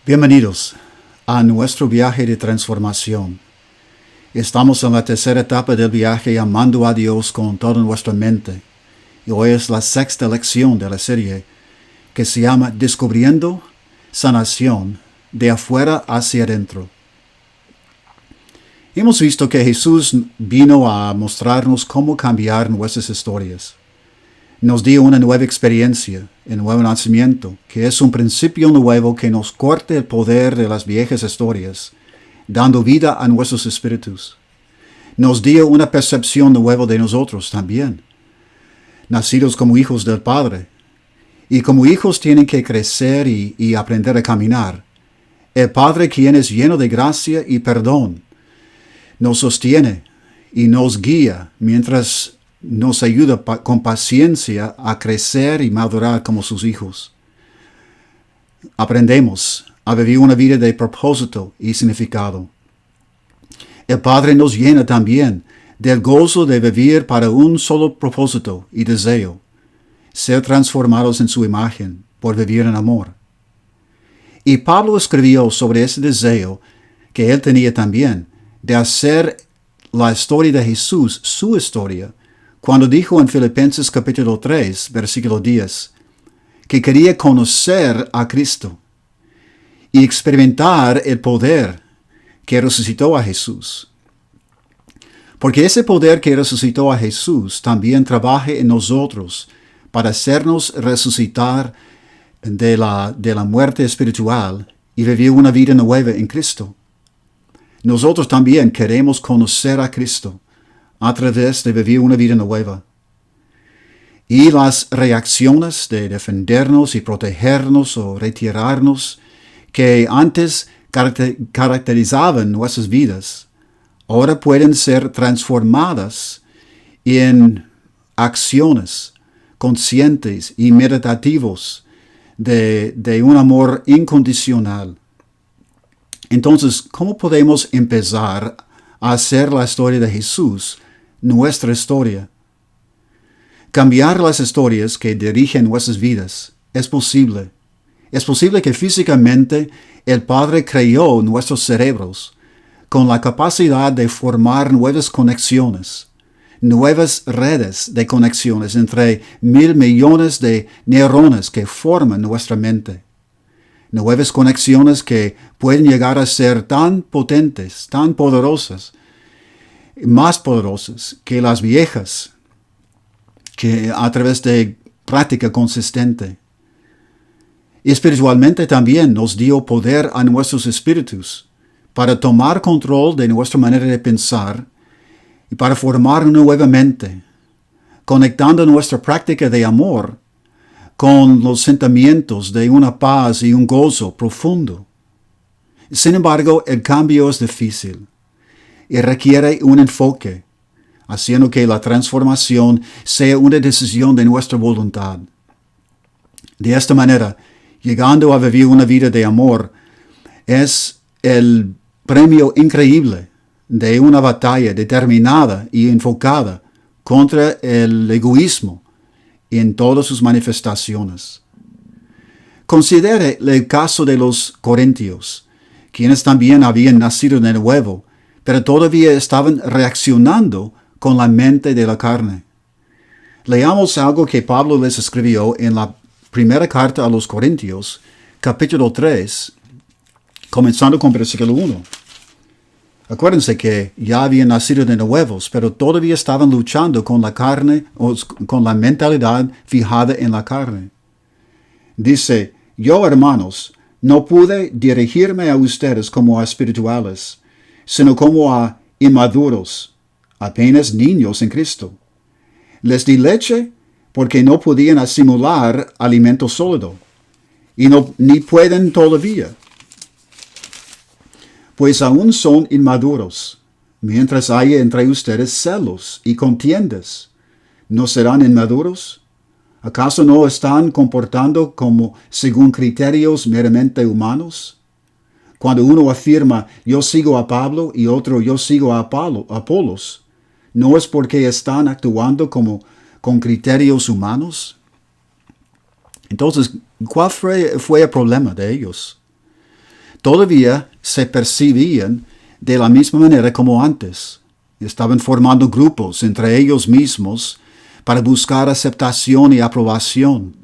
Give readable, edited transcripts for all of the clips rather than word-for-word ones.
Bienvenidos a nuestro viaje de transformación. Estamos en la tercera etapa del viaje amando a Dios con toda nuestra mente. Y hoy es la sexta lección de la serie que se llama Descubriendo Sanación de afuera hacia adentro. Hemos visto que Jesús vino a mostrarnos cómo cambiar nuestras historias. Nos dio una nueva experiencia, el nuevo nacimiento, que es un principio nuevo que nos corta el poder de las viejas historias, dando vida a nuestros espíritus. Nos dio una percepción nueva de nosotros también, nacidos como hijos del Padre. Y como hijos tienen que crecer y aprender a caminar. El Padre, quien es lleno de gracia y perdón, nos sostiene y nos guía mientras nos ayuda con paciencia a crecer y madurar como sus hijos. Aprendemos a vivir una vida de propósito y significado. El Padre nos llena también del gozo de vivir para un solo propósito y deseo, ser transformados en su imagen por vivir en amor. Y Pablo escribió sobre ese deseo que él tenía también, de hacer la historia de Jesús su historia, cuando dijo en Filipenses capítulo 3, versículo 10, que quería conocer a Cristo y experimentar el poder que resucitó a Jesús. Porque ese poder que resucitó a Jesús también trabaja en nosotros para hacernos resucitar de la muerte espiritual y vivir una vida nueva en Cristo. Nosotros también queremos conocer a Cristo a través de vivir una vida nueva. Y las reacciones de defendernos y protegernos o retirarnos que antes caracterizaban nuestras vidas, ahora pueden ser transformadas en acciones conscientes y meditativos de un amor incondicional. Entonces, ¿cómo podemos empezar a hacer la historia de Jesús nuestra historia? Cambiar las historias que dirigen nuestras vidas es posible. Es posible que físicamente el Padre creó nuestros cerebros con la capacidad de formar nuevas conexiones, nuevas redes de conexiones entre 1,000 millones de neuronas que forman nuestra mente. Nuevas conexiones que pueden llegar a ser tan potentes, tan poderosas, más poderosas que las viejas, que a través de práctica consistente. Espiritualmente también nos dio poder a nuestros espíritus para tomar control de nuestra manera de pensar y para formar nuevamente, conectando nuestra práctica de amor con los sentimientos de una paz y un gozo profundo. Sin embargo, el cambio es difícil y requiere un enfoque, haciendo que la transformación sea una decisión de nuestra voluntad. De esta manera, llegando a vivir una vida de amor es el premio increíble de una batalla determinada y enfocada contra el egoísmo en todas sus manifestaciones. Considere el caso de los corintios, quienes también habían nacido de nuevo, pero todavía estaban reaccionando con la mente de la carne. Leamos algo que Pablo les escribió en la primera carta a los Corintios, capítulo 3, comenzando con versículo 1. Acuérdense que ya habían nacido de nuevos, pero todavía estaban luchando con la carne o con la mentalidad fijada en la carne. Dice, yo, hermanos, no pude dirigirme a ustedes como a espirituales, sino como a inmaduros, apenas niños en Cristo. Les di leche porque no podían asimilar alimento sólido, y ni pueden todavía, pues aún son inmaduros, mientras haya entre ustedes celos y contiendas. ¿No serán inmaduros? ¿Acaso no están comportando como según criterios meramente humanos? Cuando uno afirma, yo sigo a Pablo, y otro, yo sigo a Apolos, ¿no es porque están actuando con criterios humanos? Entonces, ¿cuál fue el problema de ellos? todavía se percibían de la misma manera como antes. Estaban formando grupos entre ellos mismos para buscar aceptación y aprobación.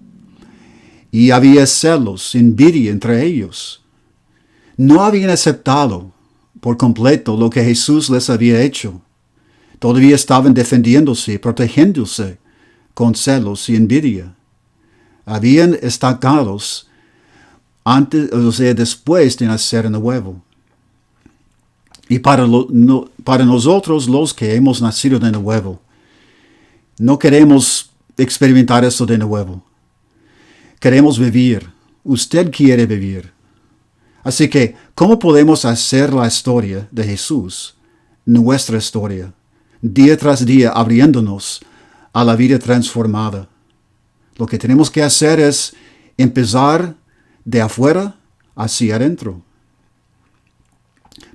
Y había celos, envidia entre ellos. No habían aceptado por completo lo que Jesús les había hecho. Todavía estaban defendiéndose y protegiéndose con celos y envidia. Habían estacados después de nacer de nuevo. Y para nosotros los que hemos nacido de nuevo, no queremos experimentar eso de nuevo. Queremos vivir. Usted quiere vivir. Así que, ¿cómo podemos hacer la historia de Jesús nuestra historia, día tras día abriéndonos a la vida transformada? Lo que tenemos que hacer es empezar de afuera hacia adentro.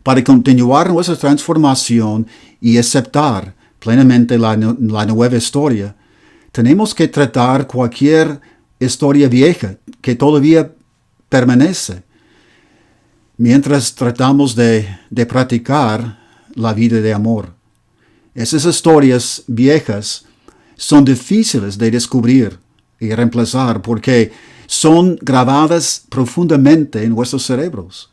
Para continuar nuestra transformación y aceptar plenamente la nueva historia, tenemos que tratar cualquier historia vieja que todavía permanece, mientras tratamos de practicar la vida de amor. Esas historias viejas son difíciles de descubrir y reemplazar porque son grabadas profundamente en nuestros cerebros.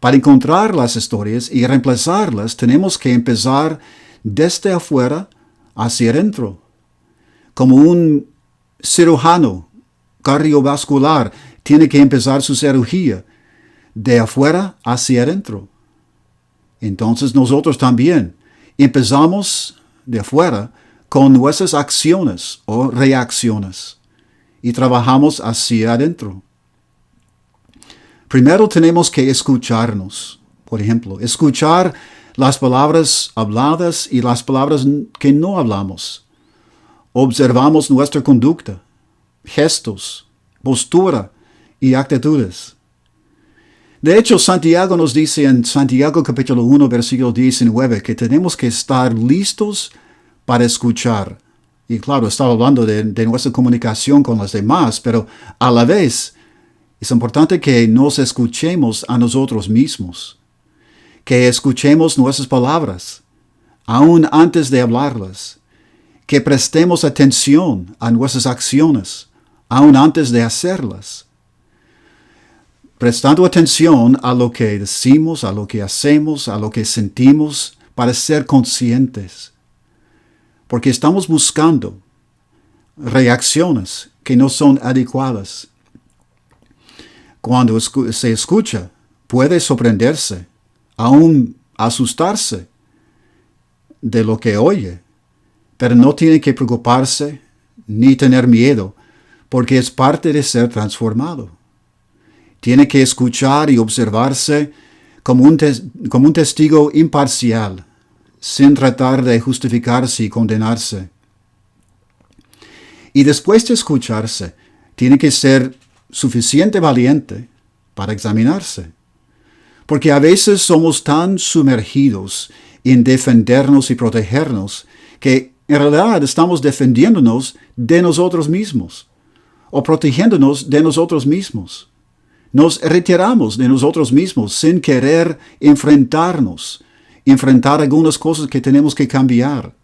Para encontrar las historias y reemplazarlas, tenemos que empezar desde afuera hacia adentro. Como un cirujano cardiovascular tiene que empezar su cirugía de afuera hacia adentro. Entonces nosotros también empezamos de afuera con nuestras acciones o reacciones y trabajamos hacia adentro. Primero tenemos que escucharnos. Por ejemplo, escuchar las palabras habladas y las palabras que no hablamos. Observamos nuestra conducta, gestos, postura y actitudes. De hecho, Santiago nos dice en Santiago capítulo 1, versículo 19, que tenemos que estar listos para escuchar. Y claro, estaba hablando de nuestra comunicación con los demás, pero a la vez es importante que nos escuchemos a nosotros mismos, que escuchemos nuestras palabras, aún antes de hablarlas, que prestemos atención a nuestras acciones, aún antes de hacerlas. Prestando atención a lo que decimos, a lo que hacemos, a lo que sentimos, para ser conscientes. Porque estamos buscando reacciones que no son adecuadas. Cuando se escucha, puede sorprenderse, aún asustarse de lo que oye, pero no tiene que preocuparse ni tener miedo, porque es parte de ser transformado. Tiene que escuchar y observarse como un testigo imparcial, sin tratar de justificarse y condenarse. Y después de escucharse, tiene que ser suficiente valiente para examinarse. Porque a veces somos tan sumergidos en defendernos y protegernos que en realidad estamos defendiéndonos de nosotros mismos o protegiéndonos de nosotros mismos. Nos retiramos de nosotros mismos sin querer enfrentar algunas cosas que tenemos que cambiar.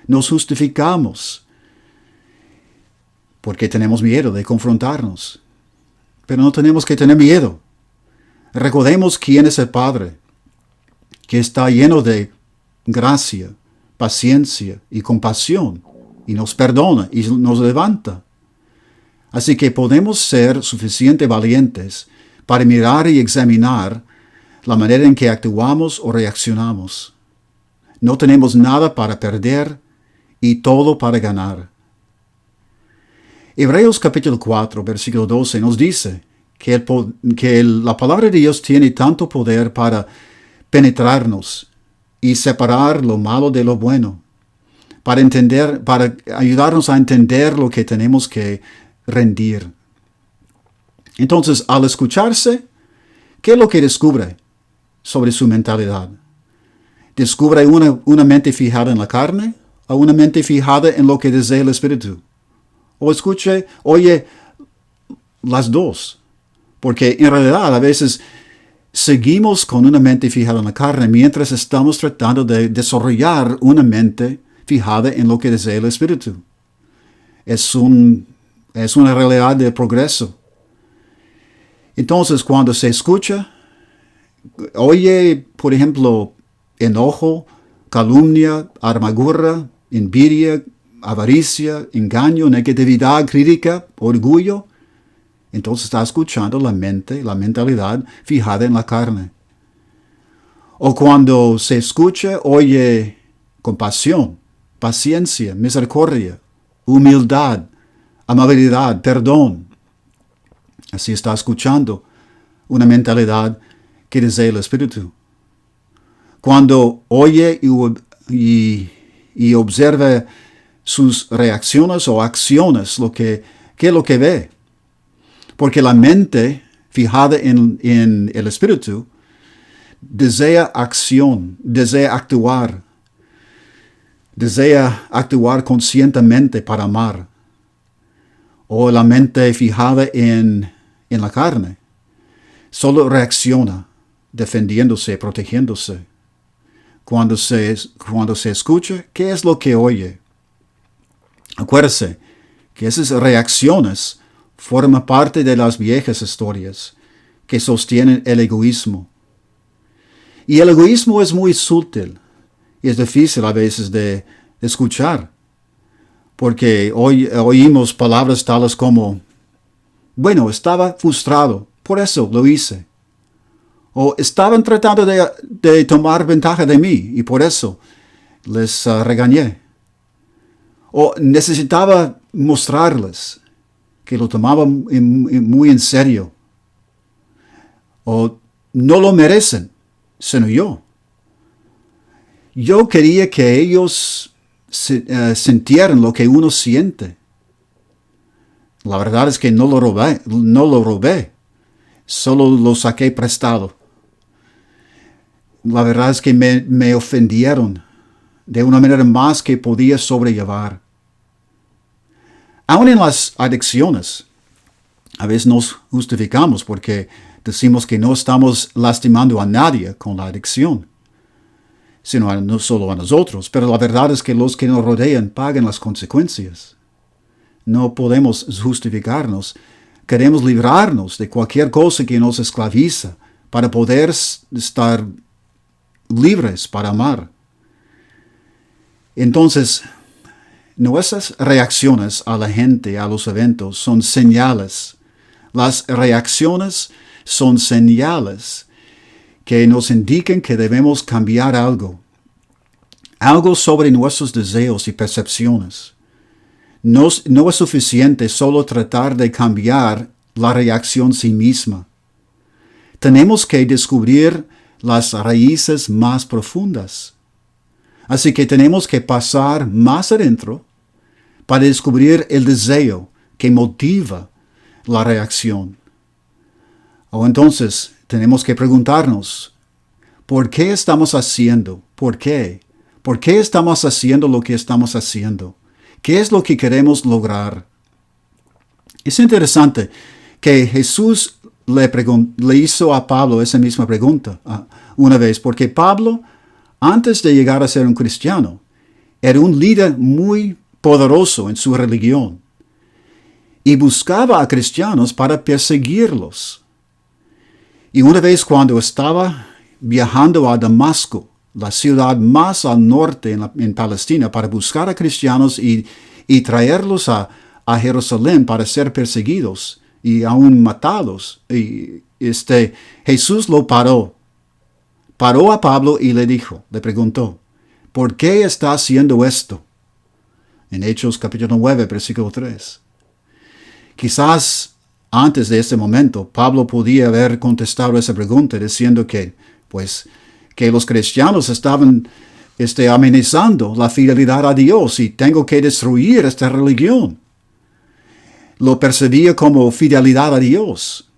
Nos justificamos porque tenemos miedo de confrontarnos. Pero no tenemos que tener miedo. Recordemos quién es el Padre, que está lleno de gracia, paciencia y compasión, y nos perdona y nos levanta. Así que podemos ser suficientemente valientes para mirar y examinar la manera en que actuamos o reaccionamos. No tenemos nada para perder y todo para ganar. Hebreos capítulo 4, versículo 12 nos dice que la palabra de Dios tiene tanto poder para penetrarnos y separar lo malo de lo bueno, para ayudarnos a entender lo que tenemos que rendir. Entonces, al escucharse, ¿qué es lo que descubre sobre su mentalidad? ¿Descubre una mente fijada en la carne o una mente fijada en lo que desea el Espíritu? O oye las dos. Porque en realidad a veces seguimos con una mente fijada en la carne mientras estamos tratando de desarrollar una mente fijada en lo que desea el Espíritu. Es una realidad de progreso. Entonces, cuando se escucha, oye, por ejemplo, enojo, calumnia, amargura, envidia, avaricia, engaño, negatividad, crítica, orgullo, entonces está escuchando la mentalidad fijada en la carne. O cuando se escucha, oye, compasión, paciencia, misericordia, humildad, amabilidad, perdón. Así está escuchando una mentalidad que desea el Espíritu. Cuando oye y observa sus reacciones o acciones, ¿qué es lo que ve? Porque la mente fijada en el Espíritu desea acción, desea actuar conscientemente para amar. O la mente fijada en la carne solo reacciona defendiéndose, protegiéndose. Cuando se escucha, ¿qué es lo que oye? Acuérdese que esas reacciones forman parte de las viejas historias que sostienen el egoísmo. Y el egoísmo es muy sutil y es difícil a veces de escuchar, porque oímos palabras tales como, bueno, estaba frustrado, por eso lo hice. O estaban tratando de tomar ventaja de mí y por eso les regañé. O necesitaba mostrarles que lo tomaba muy en serio. O no lo merecen, sino yo. Yo quería que ellos sintieran lo que uno siente. La verdad es que no lo robé, solo lo saqué prestado. La verdad es que me ofendieron de una manera más que podía sobrellevar. Aún en las adicciones, a veces nos justificamos porque decimos que no estamos lastimando a nadie con la adicción, sino no solo a nosotros, pero la verdad es que los que nos rodean pagan las consecuencias. No podemos justificarnos. Queremos librarnos de cualquier cosa que nos esclaviza para poder estar libres para amar. Entonces, nuestras reacciones a la gente, a los eventos, son señales. Las reacciones son señales que nos indican que debemos cambiar algo sobre nuestros deseos y percepciones. No es suficiente solo tratar de cambiar la reacción en sí misma. Tenemos que descubrir las raíces más profundas. Así que tenemos que pasar más adentro para descubrir el deseo que motiva la reacción. O entonces tenemos que preguntarnos, ¿por qué estamos haciendo? ¿Por qué? ¿Por qué estamos haciendo lo que estamos haciendo? ¿Qué es lo que queremos lograr? Es interesante que Jesús le hizo a Pablo esa misma pregunta una vez, porque Pablo, antes de llegar a ser un cristiano, era un líder muy poderoso en su religión y buscaba a cristianos para perseguirlos. Y una vez cuando estaba viajando a Damasco, la ciudad más al norte en Palestina, para buscar a cristianos y traerlos a Jerusalén para ser perseguidos y aún matados, Jesús lo paró a Pablo y le preguntó, ¿por qué está haciendo esto? En Hechos capítulo 9, versículo 3. Quizás antes de ese momento, Pablo podía haber contestado esa pregunta diciendo que los cristianos estaban amenazando la fidelidad a Dios y tengo que destruir esta religión. Lo percibía como fidelidad a Dios.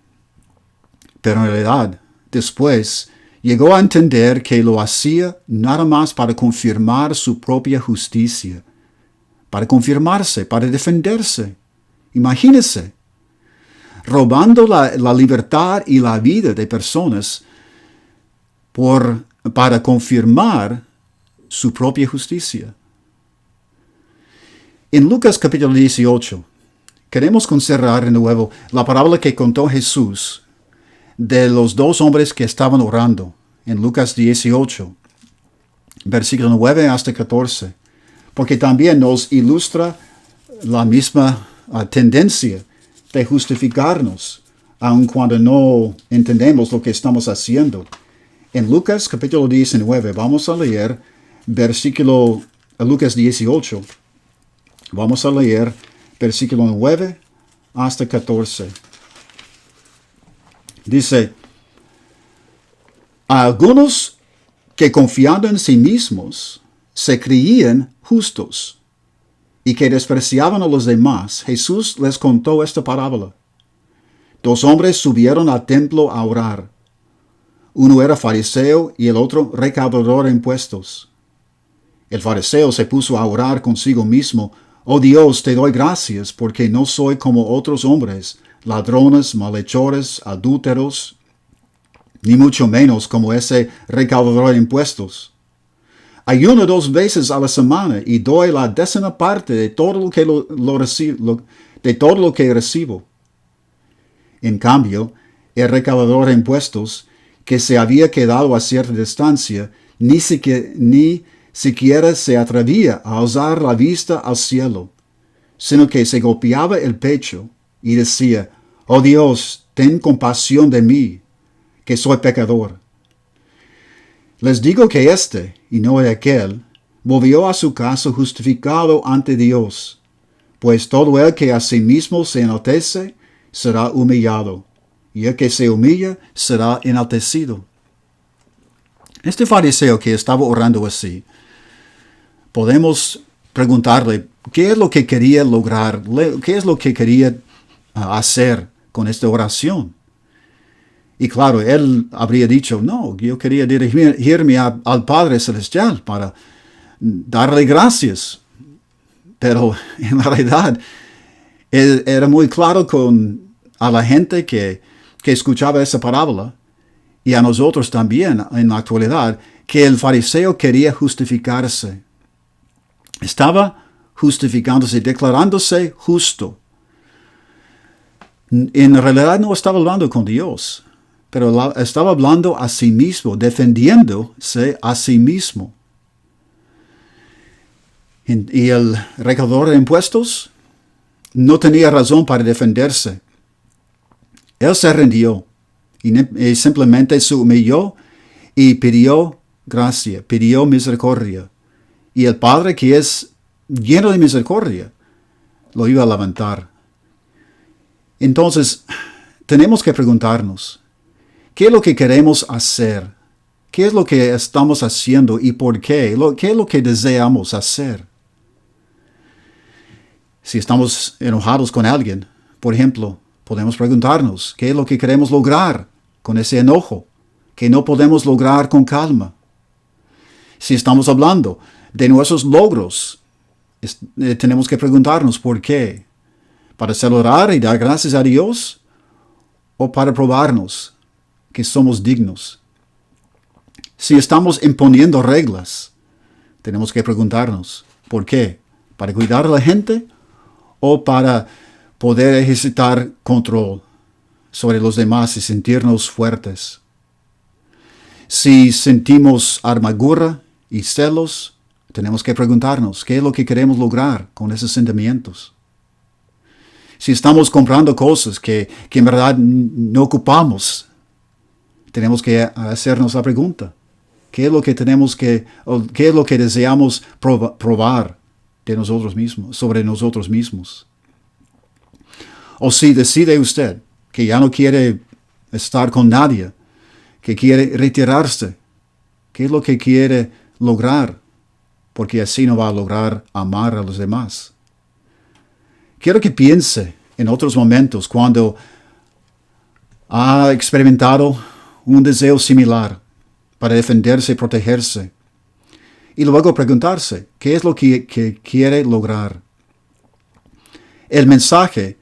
Pero en realidad, después, llegó a entender que lo hacía nada más para confirmar su propia justicia, para confirmarse, para defenderse. Imagínese, robando la libertad y la vida de personas para confirmar su propia justicia. En Lucas capítulo 18, queremos considerar de nuevo la parábola que contó Jesús de los dos hombres que estaban orando. En Lucas 18, versículo 9 hasta 14, porque también nos ilustra la misma tendencia de justificarnos, aun cuando no entendemos lo que estamos haciendo. En Lucas capítulo 19, vamos a leer Lucas 18, vamos a leer versículo 9 hasta 14. Dice, a algunos que confiando en sí mismos se creían justos y que despreciaban a los demás, Jesús les contó esta parábola. Dos hombres subieron al templo a orar. Uno era fariseo y el otro recaudador de impuestos. El fariseo se puso a orar consigo mismo: oh Dios, te doy gracias porque no soy como otros hombres, ladrones, malhechores, adúlteros, ni mucho menos como ese recaudador de impuestos. Ayuno 2 veces a la semana y doy la 10ª parte de todo lo que recibo. En cambio, el recaudador de impuestos, que se había quedado a cierta distancia, ni siquiera se atrevía a alzar la vista al cielo, sino que se golpeaba el pecho y decía: oh Dios, ten compasión de mí, que soy pecador. Les digo que este, y no aquel, volvió a su casa justificado ante Dios, pues todo el que a sí mismo se enaltece será humillado, y el que se humilla será enaltecido. Este fariseo que estaba orando así, podemos preguntarle qué es lo que quería lograr, qué es lo que quería hacer con esta oración. Y claro, él habría dicho: no, yo quería dirigirme al Padre Celestial para darle gracias. Pero en realidad, él era muy claro a la gente que escuchaba esa parábola, y a nosotros también en la actualidad, que el fariseo quería justificarse. Estaba justificándose, declarándose justo. En realidad no estaba hablando con Dios, pero estaba hablando a sí mismo, defendiéndose a sí mismo. Y el recaudador de impuestos no tenía razón para defenderse. Él se rindió y simplemente se humilló y pidió gracia, pidió misericordia. Y el Padre, que es lleno de misericordia, lo iba a levantar. Entonces, tenemos que preguntarnos: ¿qué es lo que queremos hacer? ¿Qué es lo que estamos haciendo y por qué? ¿Qué es lo que deseamos hacer? Si estamos enojados con alguien, por ejemplo, podemos preguntarnos: ¿qué es lo que queremos lograr con ese enojo que no podemos lograr con calma? Si estamos hablando de nuestros logros, tenemos que preguntarnos por qué. ¿Para celebrar y dar gracias a Dios? ¿O para probarnos que somos dignos? Si estamos imponiendo reglas, tenemos que preguntarnos ¿por qué? ¿Para cuidar a la gente? ¿O para poder ejercitar control sobre los demás y sentirnos fuertes? Si sentimos amargura y celos, tenemos que preguntarnos ¿qué es lo que queremos lograr con esos sentimientos? Si estamos comprando cosas que en verdad no ocupamos, tenemos que hacernos la pregunta: ¿qué es lo que qué es lo que deseamos probar de nosotros mismos, sobre nosotros mismos? O si decide usted que ya no quiere estar con nadie, que quiere retirarse, ¿qué es lo que quiere lograr? Porque así no va a lograr amar a los demás. Quiero que piense en otros momentos cuando ha experimentado un deseo similar para defenderse y protegerse. Y luego preguntarse, ¿qué es lo que quiere lograr? El mensaje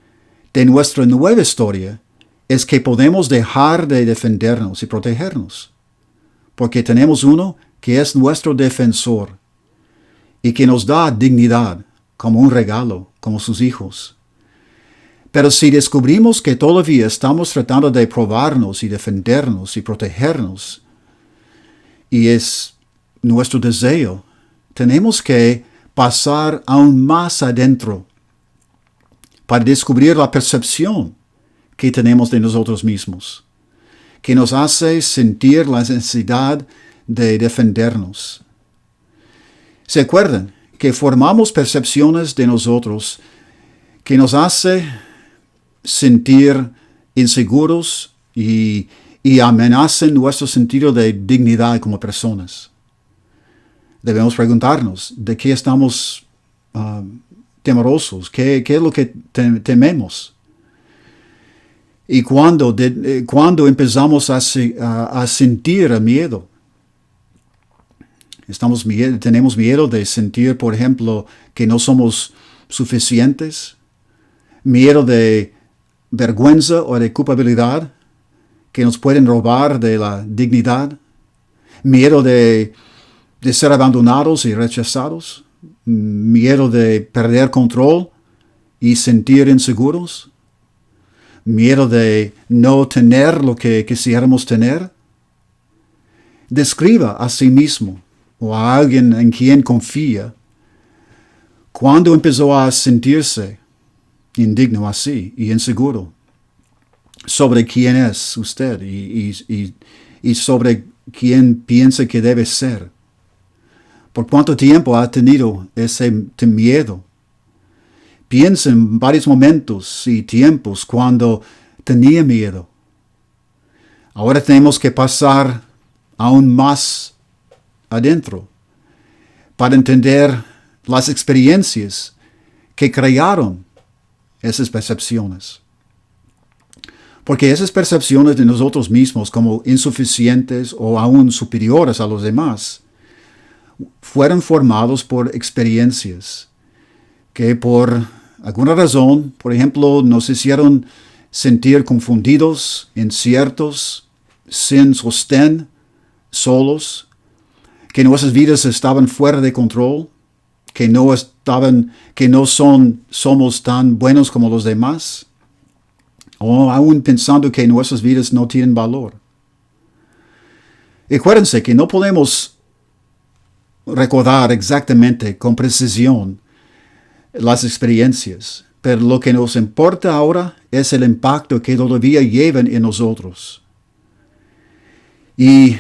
de nuestra nueva historia es que podemos dejar de defendernos y protegernos. porque tenemos uno que es nuestro defensor y que nos da dignidad como un regalo, como sus hijos. Pero si descubrimos que todavía estamos tratando de probarnos y defendernos y protegernos, y es nuestro deseo, tenemos que pasar aún más adentro para descubrir la percepción que tenemos de nosotros mismos, que nos hace sentir la necesidad de defendernos. ¿Se acuerdan que formamos percepciones de nosotros que nos hace sentir inseguros y amenazan nuestro sentido de dignidad como personas? Debemos preguntarnos de qué estamos temerosos, qué es lo que tememos. Y cuando empezamos a sentir el miedo, tenemos miedo de sentir, por ejemplo, que no somos suficientes, miedo de vergüenza o de culpabilidad, que nos pueden robar de la dignidad, miedo de ser abandonados y rechazados, miedo de perder control y sentir inseguros, miedo de no tener lo que quisiéramos tener. Describa a sí mismo o a alguien en quien confía cuando empezó a sentirse indigno así y inseguro sobre quién es usted y sobre quién piensa que debe ser. ¿Por cuánto tiempo ha tenido ese miedo? Piensa en varios momentos y tiempos cuando tenía miedo. Ahora tenemos que pasar aún más adentro para entender las experiencias que crearon esas percepciones. Porque esas percepciones de nosotros mismos como insuficientes o aún superiores a los demás fueron formados por experiencias que por alguna razón, por ejemplo, nos hicieron sentir confundidos, inciertos, sin sostén, solos, que nuestras vidas estaban fuera de control, que somos tan buenos como los demás, o aún pensando que nuestras vidas no tienen valor. Y acuérdense que no podemos recordar exactamente con precisión las experiencias, pero lo que nos importa ahora es el impacto que todavía llevan en nosotros. Y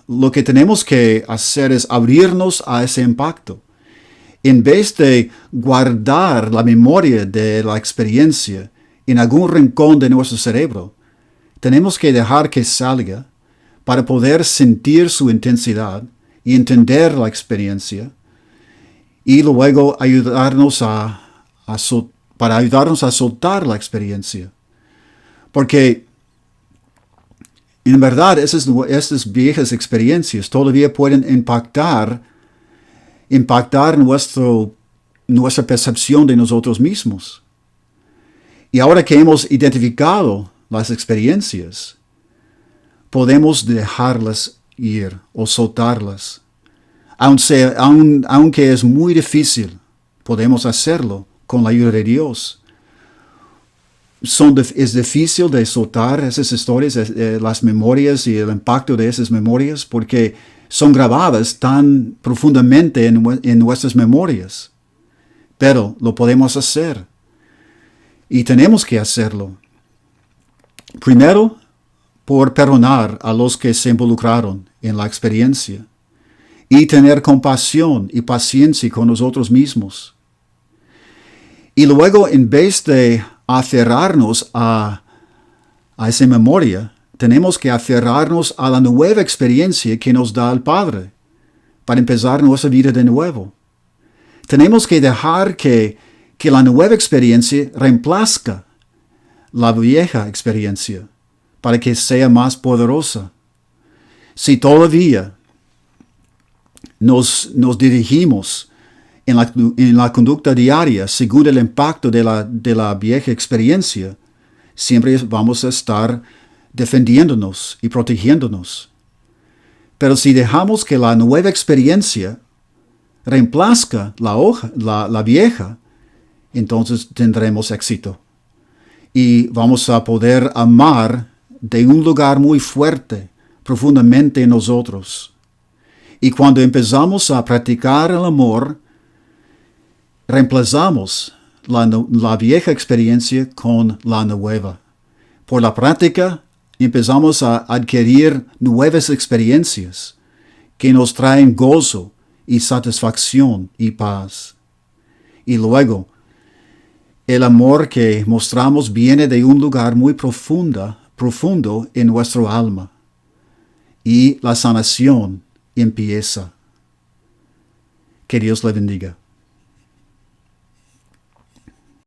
lo que tenemos que hacer es abrirnos a ese impacto. En vez de guardar la memoria de la experiencia en algún rincón de nuestro cerebro, tenemos que dejar que salga para poder sentir su intensidad y entender la experiencia y luego ayudarnos para ayudarnos a soltar la experiencia. Porque en verdad estas viejas experiencias todavía pueden impactar nuestra percepción de nosotros mismos. Y ahora que hemos identificado las experiencias, podemos dejarlas ir o soltarlas. Aunque es muy difícil, podemos hacerlo con la ayuda de Dios. Es difícil de soltar esas historias, las memorias y el impacto de esas memorias, porque son grabadas tan profundamente en nuestras memorias. Pero lo podemos hacer. Y tenemos que hacerlo. Primero, por perdonar a los que se involucraron en la experiencia y tener compasión y paciencia con nosotros mismos. Y luego, en vez de aferrarnos a esa memoria, tenemos que aferrarnos a la nueva experiencia que nos da el Padre para empezar nuestra vida de nuevo. Tenemos que dejar que la nueva experiencia reemplazca la vieja experiencia para que sea más poderosa. Si todavía nos dirigimos en la conducta diaria según el impacto de la vieja experiencia, siempre vamos a estar defendiéndonos y protegiéndonos. Pero si dejamos que la nueva experiencia reemplazca la vieja, entonces tendremos éxito. Y vamos a poder amar de un lugar muy fuerte, profundamente en nosotros. Y cuando empezamos a practicar el amor, reemplazamos la vieja experiencia con la nueva. Por la práctica, empezamos a adquirir nuevas experiencias que nos traen gozo y satisfacción y paz. Y luego, el amor que mostramos viene de un lugar muy profundo en nuestro alma. Y la sanación empieza. Que Dios le bendiga.